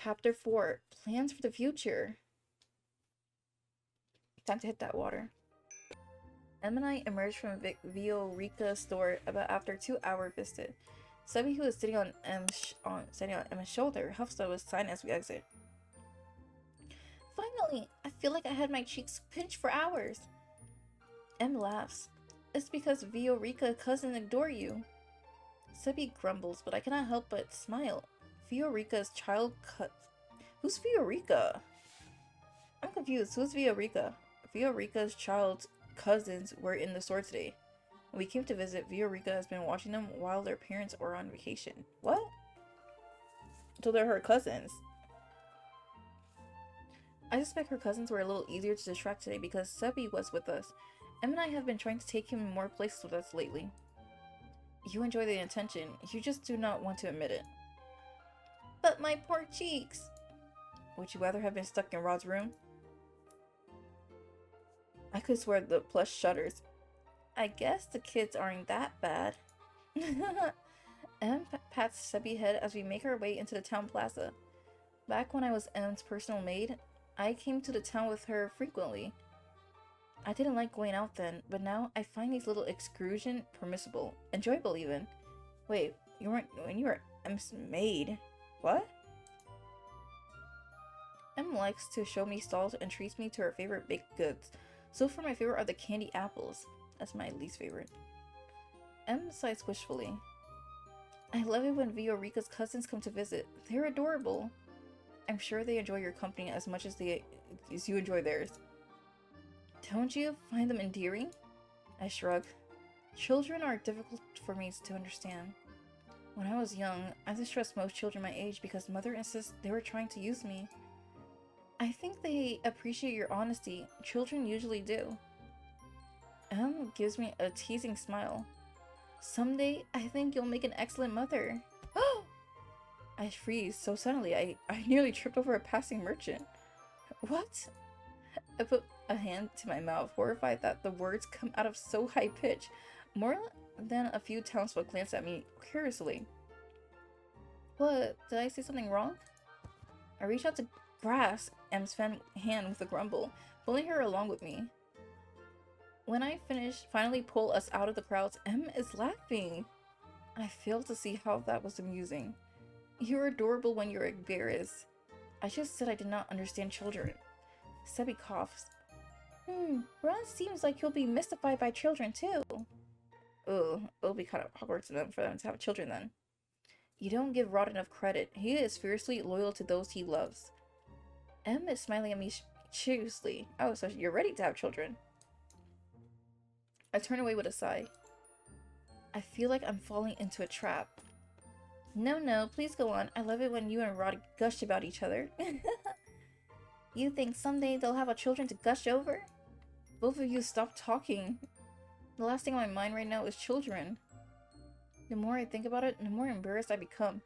Chapter 4, Plans for the Future. Time to hit that water. Em and I emerged from Viorica's store about after a 2-hour visit. Subby, who was sitting on Emma's shoulder, huffs us with sign as we exit. Finally! I feel like I had my cheeks pinched for hours. Em laughs. It's because Viorica cousin adore you. Subby grumbles, but I cannot help but smile. Viorica's child Who's Viorica? I'm confused. Who's Viorica? Viorica's child's cousins were in the store today. When we came to visit, Viorica has been watching them while their parents are on vacation. What? So they're her cousins. I suspect her cousins were a little easier to distract today because Subby was with us. Em and I have been trying to take him more places with us lately. You enjoy the attention, you just do not want to admit it. But my poor cheeks! Would you rather have been stuck in Rod's room? I could swear the plush shudders. I guess the kids aren't that bad. Em pats Subby's head as we make our way into the town plaza. Back when I was Em's personal maid, I came to the town with her frequently. I didn't like going out then, but now I find these little excursions permissible, enjoyable even. Wait, you were Em's maid? What? Em likes to show me stalls and treats me to her favorite baked goods. So far my favorite are the candy apples. That's my least favorite. Em sighs wishfully. I love it when Viorica's cousins come to visit. They're adorable. I'm sure they enjoy your company as much as you enjoy theirs. Don't you find them endearing? I shrug. Children are difficult for me to understand. When I was young, I distressed most children my age because mother insists they were trying to use me. I think they appreciate your honesty. Children usually do. Em gives me a teasing smile. Someday, I think you'll make an excellent mother. Oh! I freeze so suddenly I nearly tripped over a passing merchant. What? I put a hand to my mouth, horrified that the words come out of so high pitch. More than a few townsfolk glanced at me curiously. What? Did I say something wrong? I reached out to grasp Em's hand with a grumble, pulling her along with me. When I finally pull us out of the crowds, Em is laughing. I failed to see how that was amusing. You're adorable when you're embarrassed. I just said I did not understand children. Sebby coughs. Ron seems like he'll be mystified by children too. Ugh, it'll be kind of awkward for them to have children then. You don't give Rod enough credit. He is fiercely loyal to those he loves. Em is smiling at me curiously. Oh, so you're ready to have children. I turn away with a sigh. I feel like I'm falling into a trap. No, please go on. I love it when you and Rod gush about each other. You think someday they'll have children to gush over? Both of you stop talking. The last thing on my mind right now is children. The more I think about it, the more embarrassed I become.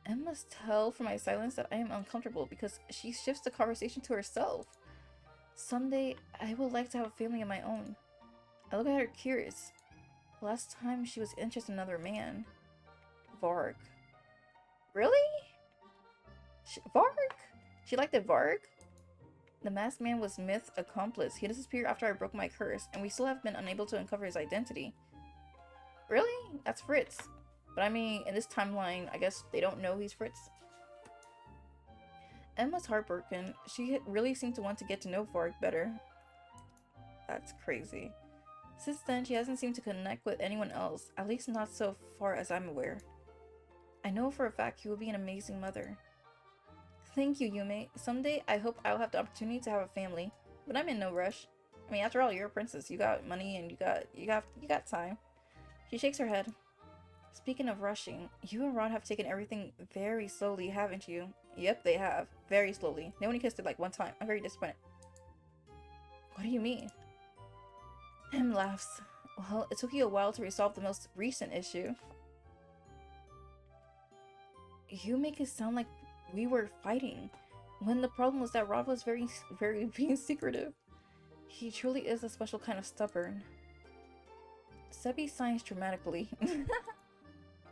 Em must tell from my silence that I am uncomfortable because she shifts the conversation to herself. Someday, I would like to have a family of my own. I look at her curious. The last time she was interested in another man. Varg. Really? Varg? She liked it, Varg? The masked man was Myth's accomplice. He disappeared after I broke my curse, and we still have been unable to uncover his identity. Really? That's Fritz. But I mean, in this timeline, I guess they don't know he's Fritz. Emma's heartbroken. She really seemed to want to get to know Varg better. That's crazy. Since then, she hasn't seemed to connect with anyone else, at least not so far as I'm aware. I know for a fact he will be an amazing mother. Thank you, Yume. Someday, I hope I'll have the opportunity to have a family, but I'm in no rush. I mean, after all, you're a princess. You got money and you got time. She shakes her head. Speaking of rushing, you and Ron have taken everything very slowly, haven't you? Yep, they have. Very slowly. They only kissed it like one time. I'm very disappointed. What do you mean? Em laughs. Well, it took you a while to resolve the most recent issue. You make it sound like we were fighting, when the problem was that Rod was very being secretive. He truly is a special kind of stubborn. Sebby signs dramatically.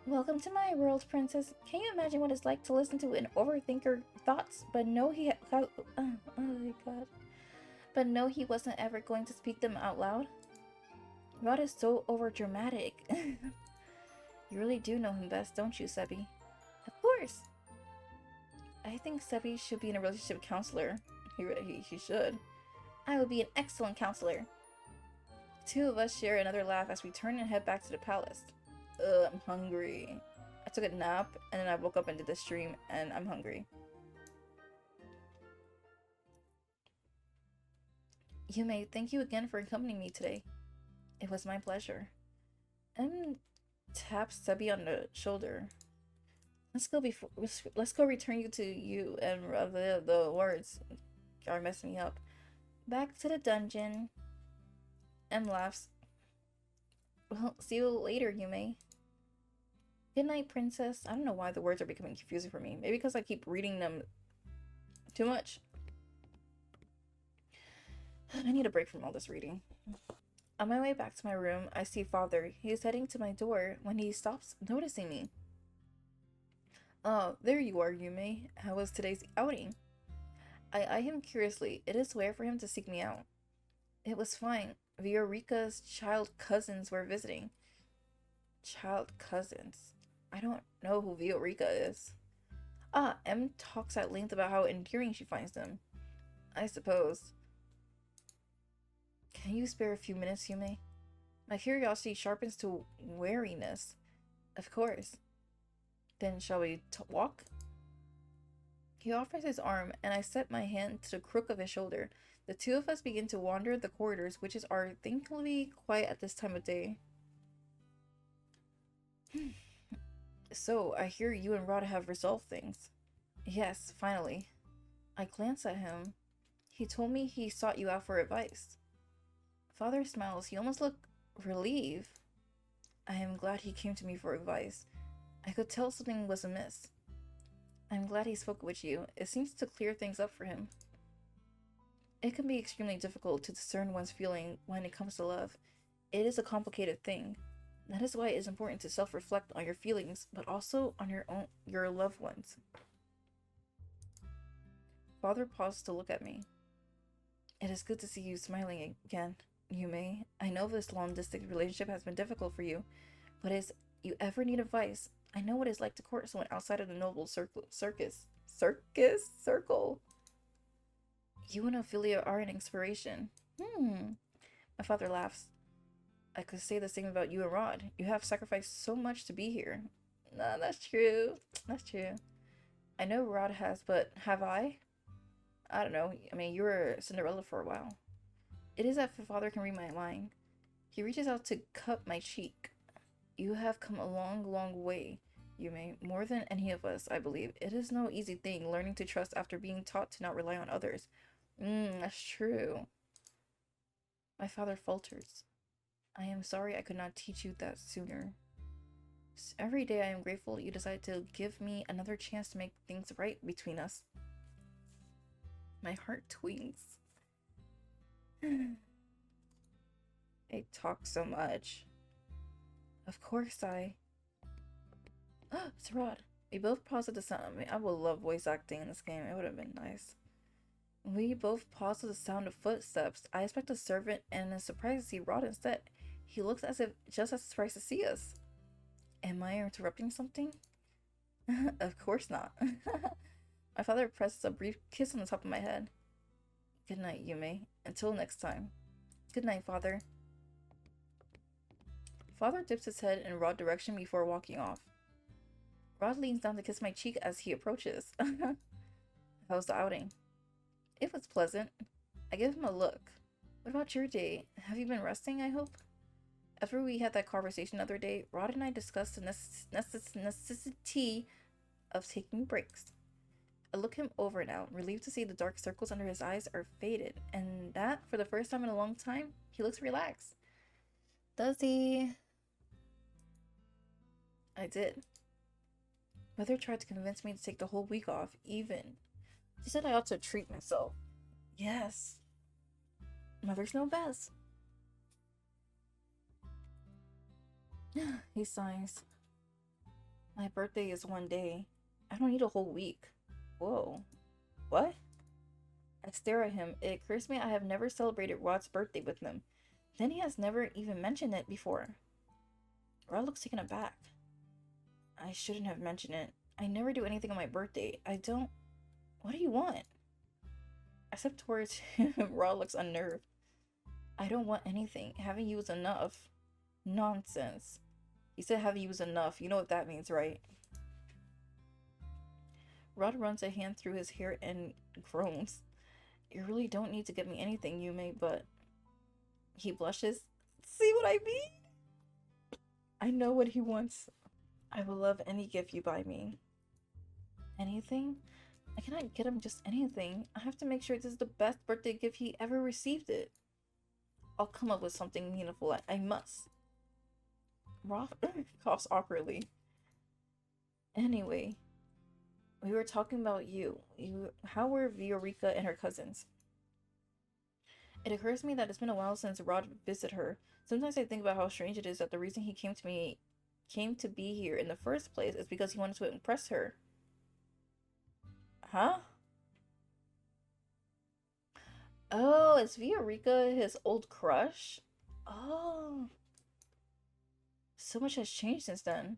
Welcome to my world, princess. Can you imagine what it's like to listen to an overthinker thoughts, but know oh my god. But know he wasn't ever going to speak them out loud? Rod is so overdramatic. You really do know him best, don't you, Sebi? Of course! I think Sebi should be in a relationship counselor. He should. I would be an excellent counselor. The two of us share another laugh as we turn and head back to the palace. Ugh, I'm hungry. I took a nap, and then I woke up and did the stream, and I'm hungry. Yume, thank you again for accompanying me today. It was my pleasure. Taps Sebi on the shoulder. Let's go return you to you and the words are messing me up. Back to the dungeon. Laughs. Well, see you later, Yume. Good night, princess. I don't know why the words are becoming confusing for me. Maybe because I keep reading them too much. I need a break from all this reading. On my way back to my room, I see Father. He is heading to my door when he stops noticing me. Oh, there you are, Yume. How was today's outing? I eye him curiously. It is rare for him to seek me out. It was fine. Viorica's child cousins were visiting. Child cousins? I don't know who Viorica is. M talks at length about how endearing she finds them. I suppose. Can you spare a few minutes, Yume? My curiosity sharpens to wariness. Of course. Then shall we walk? He offers his arm, and I set my hand to the crook of his shoulder. The two of us begin to wander the corridors, which are thankfully quiet at this time of day. So, I hear you and Rod have resolved things. Yes, finally. I glance at him. He told me he sought you out for advice. Father smiles. He almost looked relieved. I am glad he came to me for advice. I could tell something was amiss. I'm glad he spoke with you. It seems to clear things up for him. It can be extremely difficult to discern one's feeling when it comes to love. It is a complicated thing. That is why it is important to self-reflect on your feelings, but also on your loved ones. Father paused to look at me. It is good to see you smiling again, Yume. I know this long-distance relationship has been difficult for you, but if you ever need advice, I know what it's like to court someone outside of the noble circle. You and Ophelia are an inspiration. My father laughs. I could say the same about you and Rod. You have sacrificed so much to be here. Nah, that's true. That's true. I know Rod has, but have I? I don't know. I mean, you were Cinderella for a while. It is that father can read my mind. He reaches out to cup my cheek. You have come a long, long way, Yume. More than any of us, I believe. It is no easy thing learning to trust after being taught to not rely on others. That's true. My father falters. I am sorry I could not teach you that sooner. Every day I am grateful you decided to give me another chance to make things right between us. My heart twings. I talk so much. Of course it's Rod. We both paused at the sound. I mean, I would love voice acting in this game. It would have been nice. We both paused at the sound of footsteps. I expect a servant and am surprised to see Rod instead. He looks as if just as surprised to see us. Am I interrupting something? Of course not. My father presses a brief kiss on the top of my head. Good night, Yume. Until next time. Good night, Father. Father dips his head in Rod's direction before walking off. Rod leans down to kiss my cheek as he approaches. How was the outing? It was pleasant. I give him a look. What about your day? Have you been resting, I hope? After we had that conversation the other day, Rod and I discussed the necessity of taking breaks. I look him over now, relieved to see the dark circles under his eyes are faded, and that, for the first time in a long time, he looks relaxed. Does he? I did. Mother tried to convince me to take the whole week off, even. She said I ought to treat myself. Yes. Mothers know best. He sighs. My birthday is one day. I don't need a whole week. Whoa. What? I stare at him. It occurs to me I have never celebrated Rod's birthday with him. Then he has never even mentioned it before. Rod looks taken aback. I shouldn't have mentioned it. I never do anything on my birthday. I don't. What do you want? I step towards him. Rod looks unnerved. I don't want anything. Having you is enough. Nonsense. He said having you is enough. You know what that means, right? Rod runs a hand through his hair and groans. You really don't need to get me anything, Yume, but... He blushes. See what I mean? I know what he wants. I will love any gift you buy me. Anything? I cannot get him just anything. I have to make sure this is the best birthday gift he ever received it. I'll come up with something meaningful. I must. Roth coughs awkwardly. Anyway, we were talking about you. How were Viorica and her cousins? It occurs to me that it's been a while since Rod visited her. Sometimes I think about how strange it is that the reason he came to be here in the first place is because he wanted to impress her. Huh? Oh, is Viorica his old crush? Oh. So much has changed since then.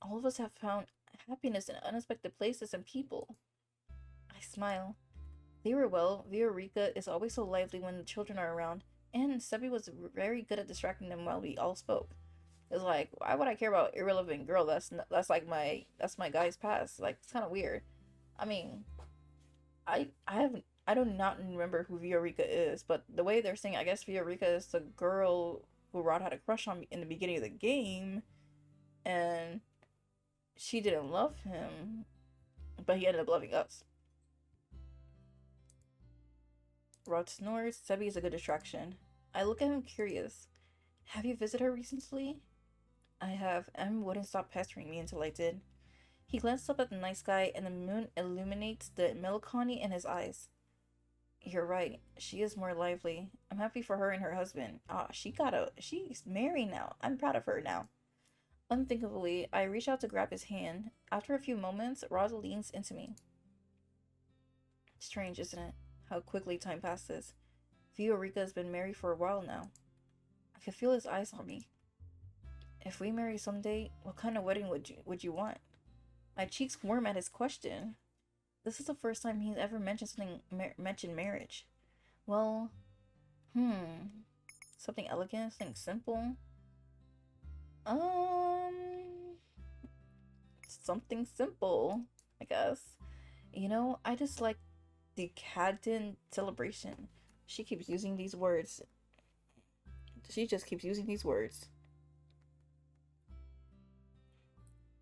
All of us have found happiness in unexpected places and people. I smile. They were well. Viorica is always so lively when the children are around, and Sebi was very good at distracting them while we all spoke. It's like, why would I care about irrelevant girl? That's like that's my guy's past. Like, it's kind of weird. I mean, I do not remember who Viorica is, but the way they're saying, I guess Viorica is the girl who Rod had a crush on in the beginning of the game, and she didn't love him, but he ended up loving us. Rod snores. Sebi is a good distraction. I look at him curious. Have you visited her recently? I have. M wouldn't stop pestering me until I did. He glanced up at the night sky, and the moon illuminates the melancholy in his eyes. You're right. She is more lively. I'm happy for her and her husband. She's married now. I'm proud of her now. Unthinkably, I reach out to grab his hand. After a few moments, Rod leans into me. Strange, isn't it? How quickly time passes. Viorica has been married for a while now. I can feel his eyes on me. If we marry someday, what kind of wedding would you want? My cheeks warm at his question. This is the first time he's ever mentioned marriage. Well, something elegant, something simple. Something simple, I guess. You know, I just like decadent celebration. She keeps using these words. She just keeps using these words.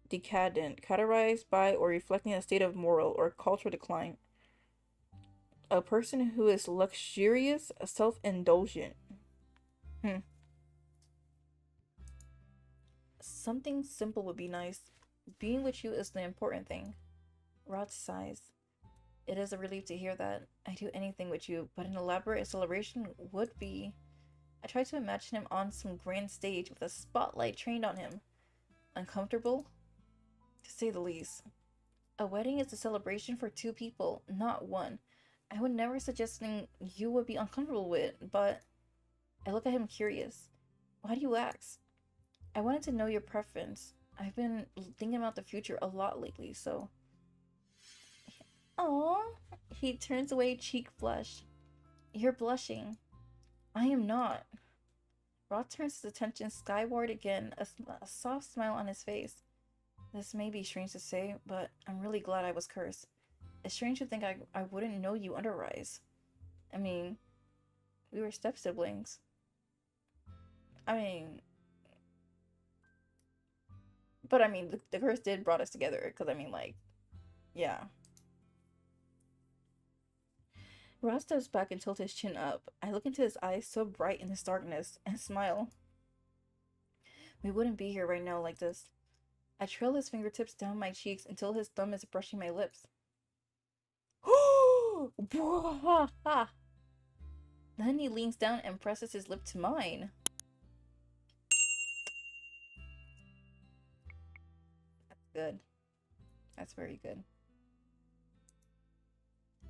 Decadent, categorized by or reflecting a state of moral or cultural decline. A person who is luxurious, self-indulgent. Something simple would be nice. Being with you is the important thing. Rod sighs. It is a relief to hear that. I do anything with you, but an elaborate celebration would be... I try to imagine him on some grand stage with a spotlight trained on him. Uncomfortable? To say the least. A wedding is a celebration for two people, not one. I would never suggest something you would be uncomfortable with, but... I look at him curious. Why do you ask? I wanted to know your preference. I've been thinking about the future a lot lately, so... Aww. He turns away, cheek flushed. You're blushing. I am not. Rod turns his attention skyward again, a soft smile on his face. This may be strange to say, but I'm really glad I was cursed. It's strange to think I wouldn't know you otherwise. I mean, we were step-siblings. But the curse did brought us together, because yeah. Rod steps back and tilts his chin up. I look into his eyes so bright in this darkness and smile. We wouldn't be here right now like this. I trail his fingertips down my cheeks until his thumb is brushing my lips. Then he leans down and presses his lip to mine. That's good. That's very good.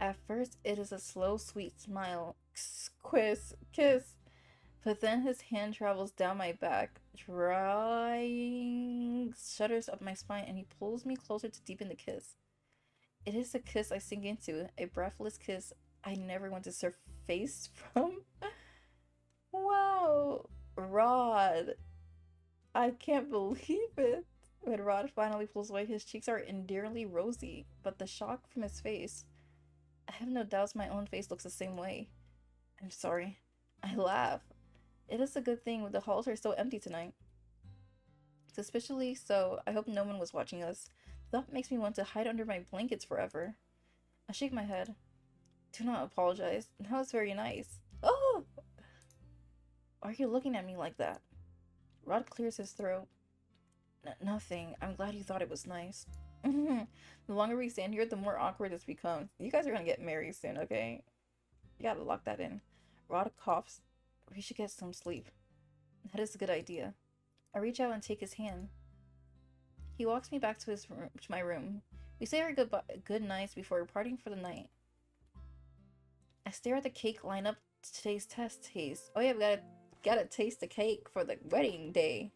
At first, it is a slow, sweet smile. Kiss. But then his hand travels down my back, drawing shudders up my spine, and he pulls me closer to deepen the kiss. It is a kiss I sink into, a breathless kiss I never want to surface from. Wow, Rod. I can't believe it. When Rod finally pulls away, his cheeks are endearingly rosy, but the shock from his face. I have no doubts my own face looks the same way. I'm sorry. I laugh. It is a good thing the halls are so empty tonight. Suspiciously so, I hope no one was watching us. That makes me want to hide under my blankets forever. I shake my head. Do not apologize. That was very nice. Oh! Why are you looking at me like that? Rod clears his throat. Nothing. I'm glad you thought it was nice. The longer we stand here, the more awkward this becomes. You guys are gonna get married soon, okay? You gotta lock that in. Rod coughs. We should get some sleep. That is a good idea. I reach out and take his hand. He walks me back to my room. We say our good nights before parting for the night. I stare at the cake line up to today's taste. Oh yeah, we gotta taste the cake for the wedding day.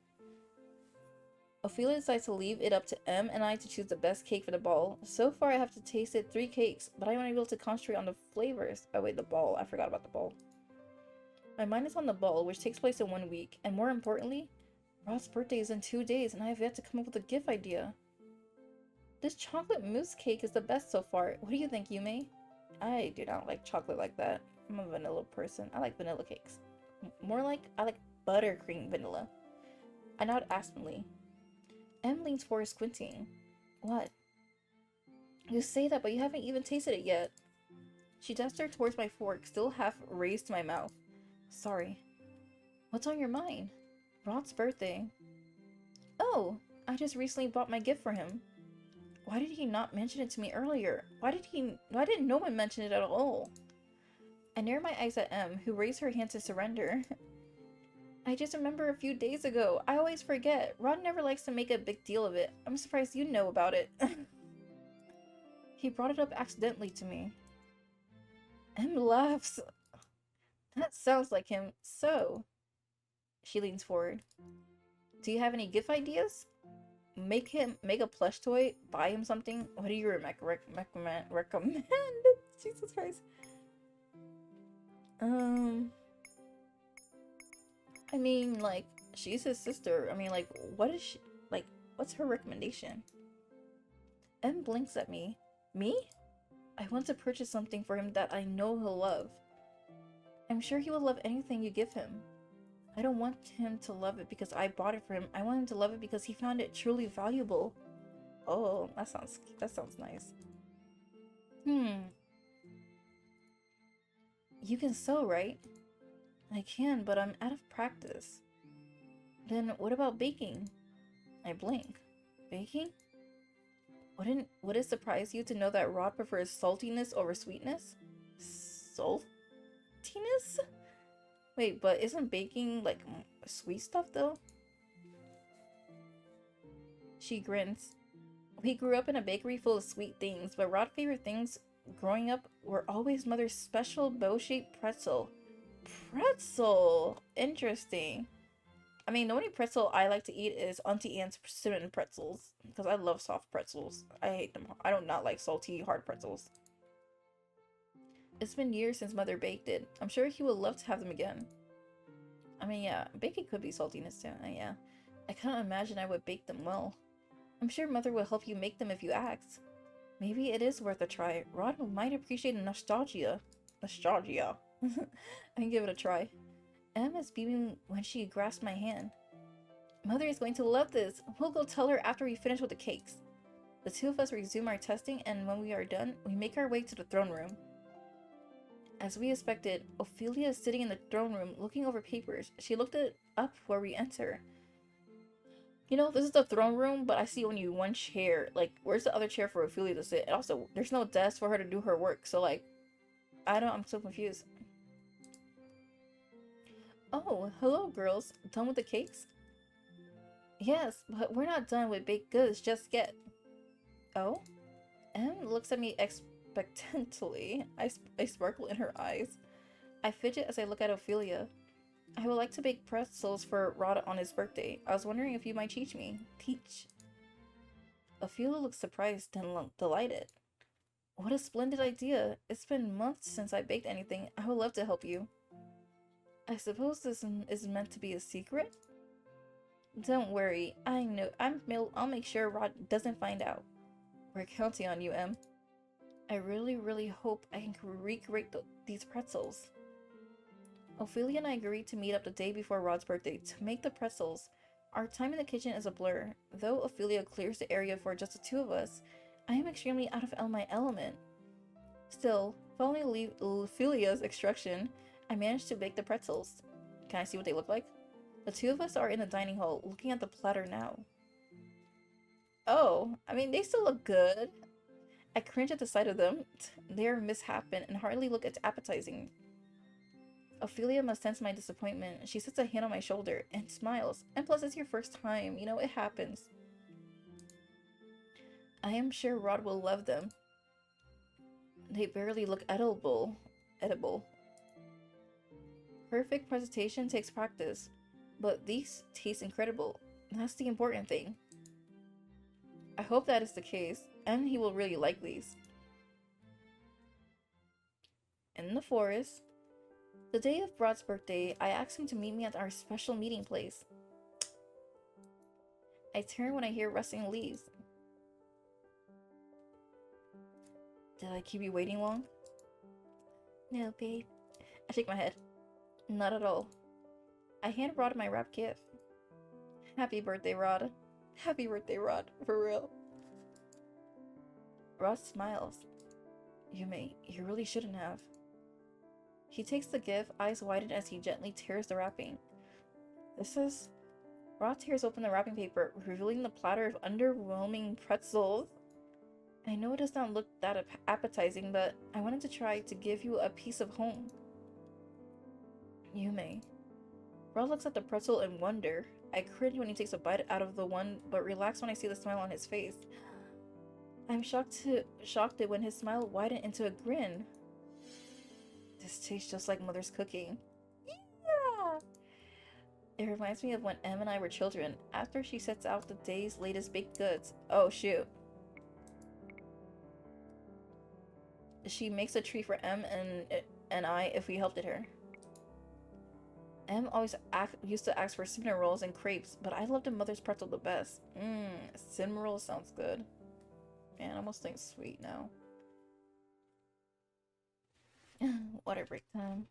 Ophelia decides to leave it up to M and I to choose the best cake for the ball. So far I have tasted 3 cakes, but I'm unable to concentrate on the flavors. Oh wait, the ball. I forgot about the ball. My mind is on the ball, which takes place in 1 week, and more importantly, Rod's birthday is in 2 days and I have yet to come up with a gift idea. This chocolate mousse cake is the best so far. What do you think, Yume? I do not like chocolate like that. I'm a vanilla person. I like vanilla cakes. More like, I like buttercream vanilla. I nod absently. M leans forward, squinting. What? You say that, but you haven't even tasted it yet. She gestured towards my fork, still half raised to my mouth. Sorry. What's on your mind? Rod's birthday. Oh, I just recently bought my gift for him. Why did he not mention it to me earlier? Why didn't no one mention it at all? I narrow my eyes at M, who raised her hand to surrender. I just remember a few days ago. I always forget. Rod never likes to make a big deal of it. I'm surprised you know about it. He brought it up accidentally to me. M laughs. That sounds like him. So, she leans forward. Do you have any gift ideas? Make a plush toy? Buy him something? What do you recommend? Jesus Christ. I mean, like, she's his sister. I mean, like, what is she, like, what's her recommendation? M blinks at me. Me? I want to purchase something for him that I know he'll love. I'm sure he will love anything you give him. I don't want him to love it because I bought it for him. I want him to love it because he found it truly valuable. Oh, that sounds nice. You can sew, right? I can, but I'm out of practice. Then what about baking? I blink. Baking? Would it surprise you to know that Rod prefers saltiness over sweetness? Saltiness? Wait, but isn't baking like sweet stuff though? She grins. We grew up in a bakery full of sweet things, but Rod's favorite things growing up were always Mother's special bow-shaped pretzel. Pretzel! Interesting. I mean, the only pretzel I like to eat is Auntie Anne's cinnamon pretzels, because I love soft pretzels. I hate them. I do not like salty, hard pretzels. It's been years since Mother baked it. I'm sure he would love to have them again. I mean, yeah, baking could be saltiness too. Yeah. I cannot imagine I would bake them well. I'm sure Mother will help you make them if you ask. Maybe it is worth a try. Rod might appreciate the nostalgia. Nostalgia. I can give it a try. Em is beaming when she grasps my hand. Mother is going to love this. We'll go tell her after we finish with the cakes. The two of us resume our testing, and when we are done, we make our way to the throne room. As we expected, Ophelia is sitting in the throne room looking over papers. She looked it up where we enter. You know, this is the throne room, but I see only one chair. Like, where's the other chair for Ophelia to sit? And also, there's no desk for her to do her work. So, like, I'm so confused. Oh, hello, girls. Done with the cakes? Yes, but we're not done with baked goods just yet. Oh? Em looks at me expectantly. I sparkle in her eyes. I fidget as I look at Ophelia. I would like to bake pretzels for Rod on his birthday. I was wondering if you might teach me. Teach. Ophelia looks surprised and delighted. What a splendid idea. It's been months since I baked anything. I would love to help you. I suppose this is meant to be a secret? Don't worry. I know. I'll make sure Rod doesn't find out. We're counting on you, Em. I really, really hope I can recreate these pretzels. Ophelia and I agreed to meet up the day before Rod's birthday to make the pretzels. Our time in the kitchen is a blur. Though Ophelia clears the area for just the two of us, I am extremely out of my element. Still, following Ophelia's instruction, I managed to bake the pretzels. Can I see what they look like? The two of us are in the dining hall, looking at the platter now. Oh, I mean, they still look good. I cringe at the sight of them. They are misshapen and hardly look appetizing. Ophelia must sense my disappointment. She sets a hand on my shoulder and smiles. And plus, it's your first time. You know, it happens. I am sure Rod will love them. They barely look edible. Perfect presentation takes practice, but these taste incredible. That's the important thing. I hope that is the case, and he will really like these. In the forest. The day of Rod's birthday, I asked him to meet me at our special meeting place. I turn when I hear rustling leaves. Did I keep you waiting long? No, babe. I shake my head. Not at all. I hand Rod my wrapped gift. Happy birthday, Rod. Happy birthday, Rod. For real. Rod smiles. Yume, you really shouldn't have. He takes the gift, eyes widened as he gently tears the wrapping. This is... Rod tears open the wrapping paper, revealing the platter of underwhelming pretzels. I know it does not look that appetizing, but I wanted to try to give you a piece of home. Yume. Rod looks at the pretzel in wonder. I cringe when he takes a bite out of the one, but relax when I see the smile on his face. I'm shocked that when his smile widened into a grin. This tastes just like Mother's cooking. Yeah! It reminds me of when Em and I were children, after she sets out the day's latest baked goods. Oh, shoot. She makes a treat for Em and I if we helped her. Em always used to ask for cinnamon rolls and crepes, but I loved a Mother's pretzel the best. Cinnamon rolls sounds good. Man, I almost think sweet now. Water break time.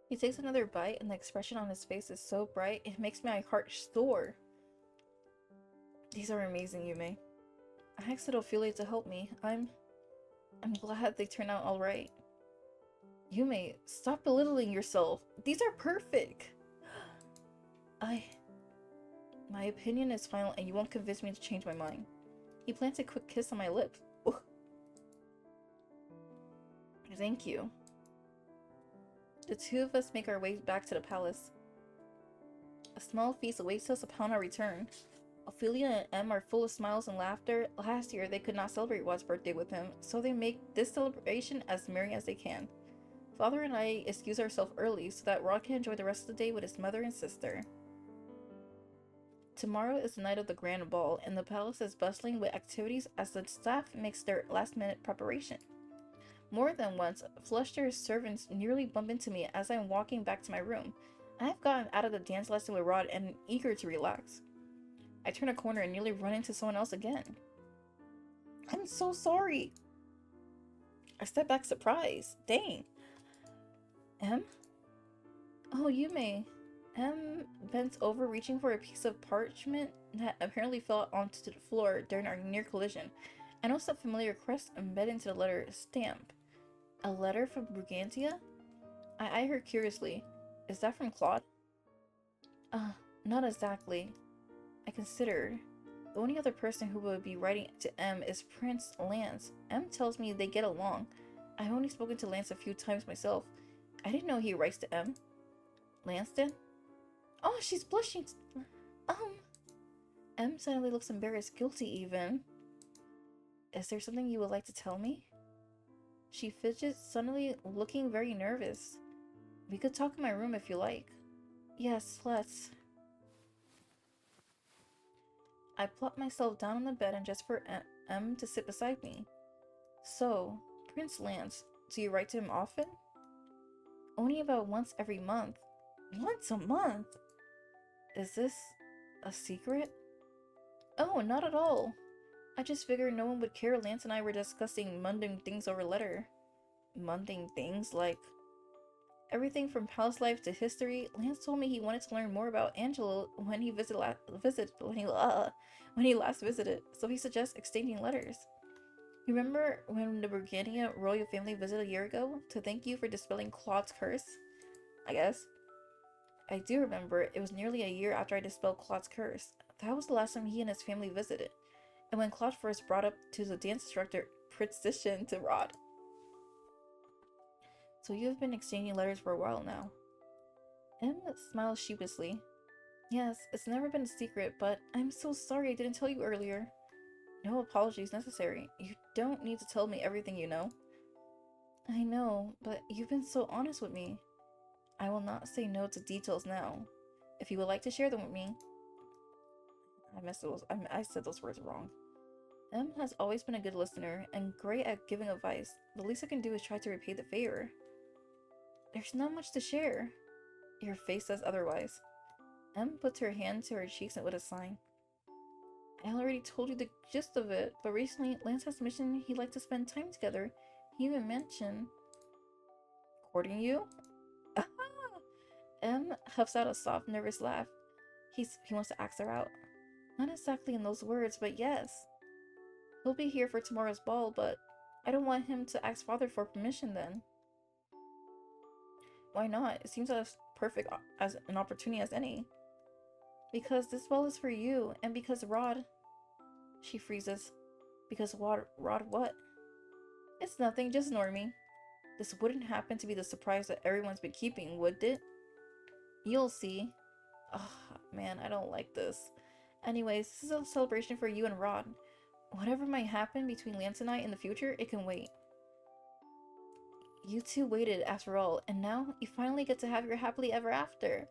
He takes another bite and the expression on his face is so bright, it makes my heart soar. These are amazing, Yume. I asked Ophelia to help me. I'm glad they turned out alright. Yume, stop belittling yourself. These are perfect. My opinion is final and you won't convince me to change my mind. He plants a quick kiss on my lip. Ugh. Thank you. The two of us make our way back to the palace. A small feast awaits us upon our return. Ophelia and Em are full of smiles and laughter. Last year they could not celebrate Rod's birthday with him, so they make this celebration as merry as they can. Father and I excuse ourselves early so that Rod can enjoy the rest of the day with his mother and sister. Tomorrow is the night of the grand ball, and the palace is bustling with activities as the staff makes their last-minute preparation. More than once, Fluster's servants nearly bump into me as I'm walking back to my room. I have gotten out of the dance lesson with Rod and eager to relax. I turn a corner and nearly run into someone else again. I'm so sorry. I step back surprised. Dang. Em? Oh, Yume. Em bent over, reaching for a piece of parchment that apparently fell onto the floor during our near collision. I noticed a familiar crest embedded into the letter stamp. A letter from Brigantia? I eye her curiously. Is that from Claude? Not exactly. I considered. The only other person who would be writing to M is Prince Lance. M tells me they get along. I've only spoken to Lance a few times myself. I didn't know he writes to M. Lance did? Oh, she's blushing. M suddenly looks embarrassed, guilty even. Is there something you would like to tell me? She fidgets, suddenly looking very nervous. We could talk in my room if you like. Yes, let's. I plop myself down on the bed and just for M to sit beside me. So, Prince Lance, do you write to him often? Only about once every month. Once a month? Is this a secret? Oh, not at all. I just figured no one would care Lance and I were discussing mundane things over letter. Mundane things? Like everything from palace life to history. Lance told me he wanted to learn more about Angela when he when he last visited, so he suggests exchanging letters. Remember when the Burgundia royal family visited a year ago to thank you for dispelling Claude's curse? I guess. I do remember. It was nearly a year after I dispelled Claude's curse. That was the last time he and his family visited. And when Claude first brought up to the dance instructor petition to Rod. So you've been exchanging letters for a while now. M smiles sheepishly. Yes, it's never been a secret, but I'm so sorry I didn't tell you earlier. No apologies necessary. You don't need to tell me everything you know. I know, but you've been so honest with me. I will not say no to details now. If you would like to share them with me. I said those words wrong. M has always been a good listener and great at giving advice. The least I can do is try to repay the favor. There's not much to share. Your face says otherwise. M puts her hand to her cheeks with a sign. I already told you the gist of it, but recently Lance has mentioned he'd like to spend time together. He even mentioned courting you? M huffs out a soft, nervous laugh. He wants to ask her out. Not exactly in those words, but yes. He'll be here for tomorrow's ball, but I don't want him to ask father for permission then. Why not? It seems as perfect as an opportunity as any. Because this ball is for you, and because Rod... She freezes. Because Rod what? It's nothing, just ignore me. This wouldn't happen to be the surprise that everyone's been keeping, would it? You'll see. Oh, man, I don't like this. Anyways, this is a celebration for you and Rod. Whatever might happen between Lance and I in the future, it can wait. You two waited after all, and now you finally get to have your happily ever after.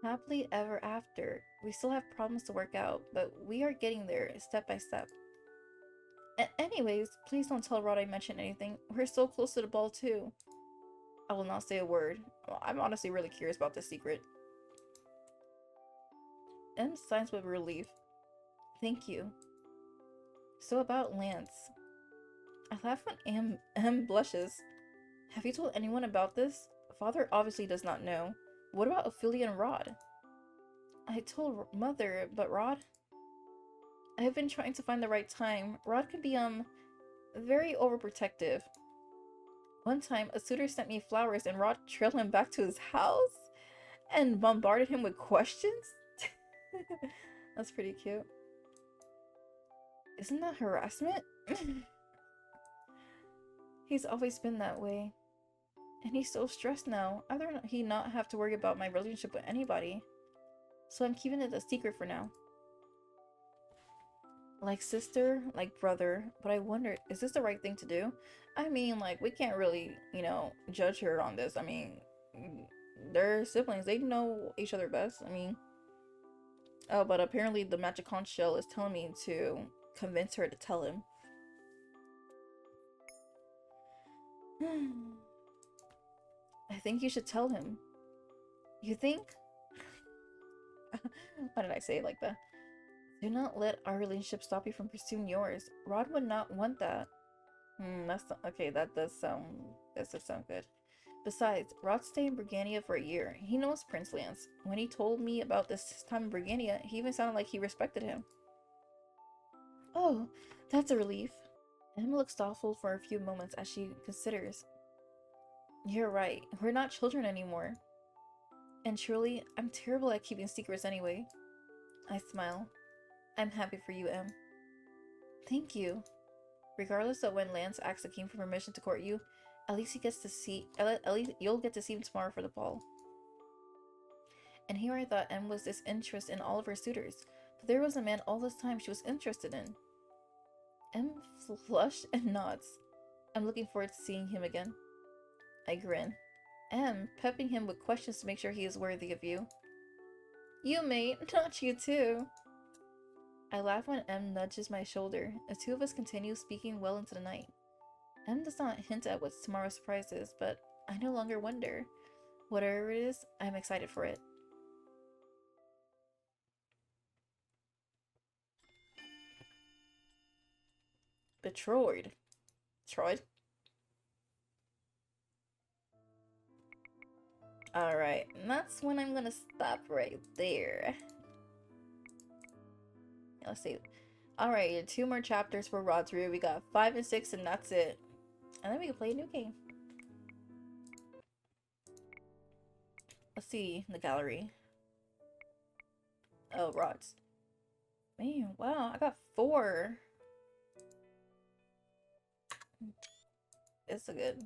Happily ever after. We still have problems to work out, but we are getting there step by step. Anyways, please don't tell Rod I mentioned anything. We're so close to the ball too. I will not say a word. Well, I'm honestly really curious about this secret. M signs with relief. Thank you. So about Lance. I laugh when M blushes. Have you told anyone about this? Father obviously does not know. What about Ophelia and Rod? I told Mother, but Rod? I've been trying to find the right time. Rod can be, very overprotective. One time, a suitor sent me flowers and Rod trailed him back to his house and bombarded him with questions? That's pretty cute. Isn't that harassment? He's always been that way. And he's so stressed now. I'd rather he not have to worry about my relationship with anybody. So I'm keeping it a secret for now. Like sister, like brother, but I wondered, is this the right thing to do? I mean, like, we can't really, judge her on this. I mean, they're siblings. They know each other best. I mean, oh, but apparently the magic conch shell is telling me to convince her to tell him. I think you should tell him. You think? Why did I say it like that? Do not let our relationship stop you from pursuing yours. Rod would not want that. Okay, that does sound good. Besides, Rod stayed in Brigannia for a year. He knows Prince Lance. When he told me about this time in Brigannia, he even sounded like he respected him. Oh, that's a relief. Emma looks thoughtful for a few moments as she considers. You're right. We're not children anymore. And truly, I'm terrible at keeping secrets anyway. I smile. I'm happy for you, Em. Thank you. Regardless of when Lance asks the king for permission to court you, at least he gets to see. At least you'll get to see him tomorrow for the ball. And here I thought Em was disinterested in all of her suitors, but there was a man all this time she was interested in. Em flushed and nods. I'm looking forward to seeing him again. I grin. Em, pepping him with questions to make sure he is worthy of you. You, mate, not you too. I laugh when Em nudges my shoulder. The two of us continue speaking well into the night. Em does not hint at what tomorrow's surprise is, but I no longer wonder. Whatever it is, I'm excited for it. Betrothed. Troyd? Alright, and that's when I'm gonna stop right there. Let's see. Alright, 2 more chapters for Rodru. We got 5 and 6 and that's it. And then we can play a new game. Let's see the gallery. Oh, rods. Man, wow, I got 4. It's a good.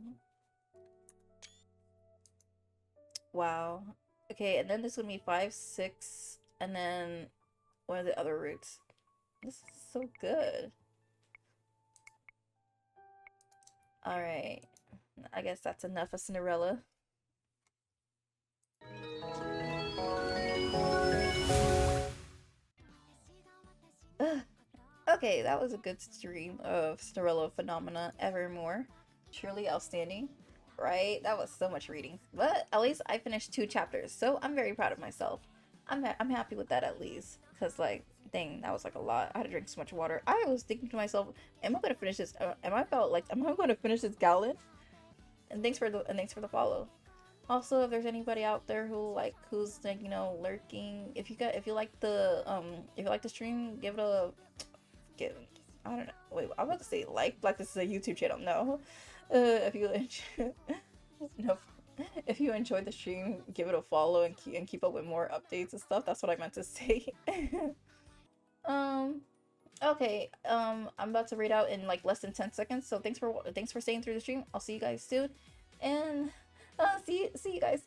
Wow. Okay, and then this is gonna be 5, 6, and then one of the other routes. This is so good. Alright. I guess that's enough of Cinderella. Okay, that was a good stream of Cinderella Phenomena Evermore. Truly outstanding, right? That was so much reading. But at least I finished 2 chapters, so I'm very proud of myself. I'm happy with that at least. Because, like, dang, that was like a lot. I had to drink so much water. I was thinking to myself, am I going to finish this? Am I going to finish this gallon? And thanks for the follow. Also, if there's anybody out there who's like, you know, lurking, if you like the stream, give it a I don't know. Wait, I'm about to say like this is a YouTube channel. No, if you no, if you enjoyed the stream, give it a follow and keep up with more updates and stuff. That's what I meant to say. Okay. I'm about to read out in like less than 10 seconds. So thanks for staying through the stream. I'll see you guys soon, and see you guys.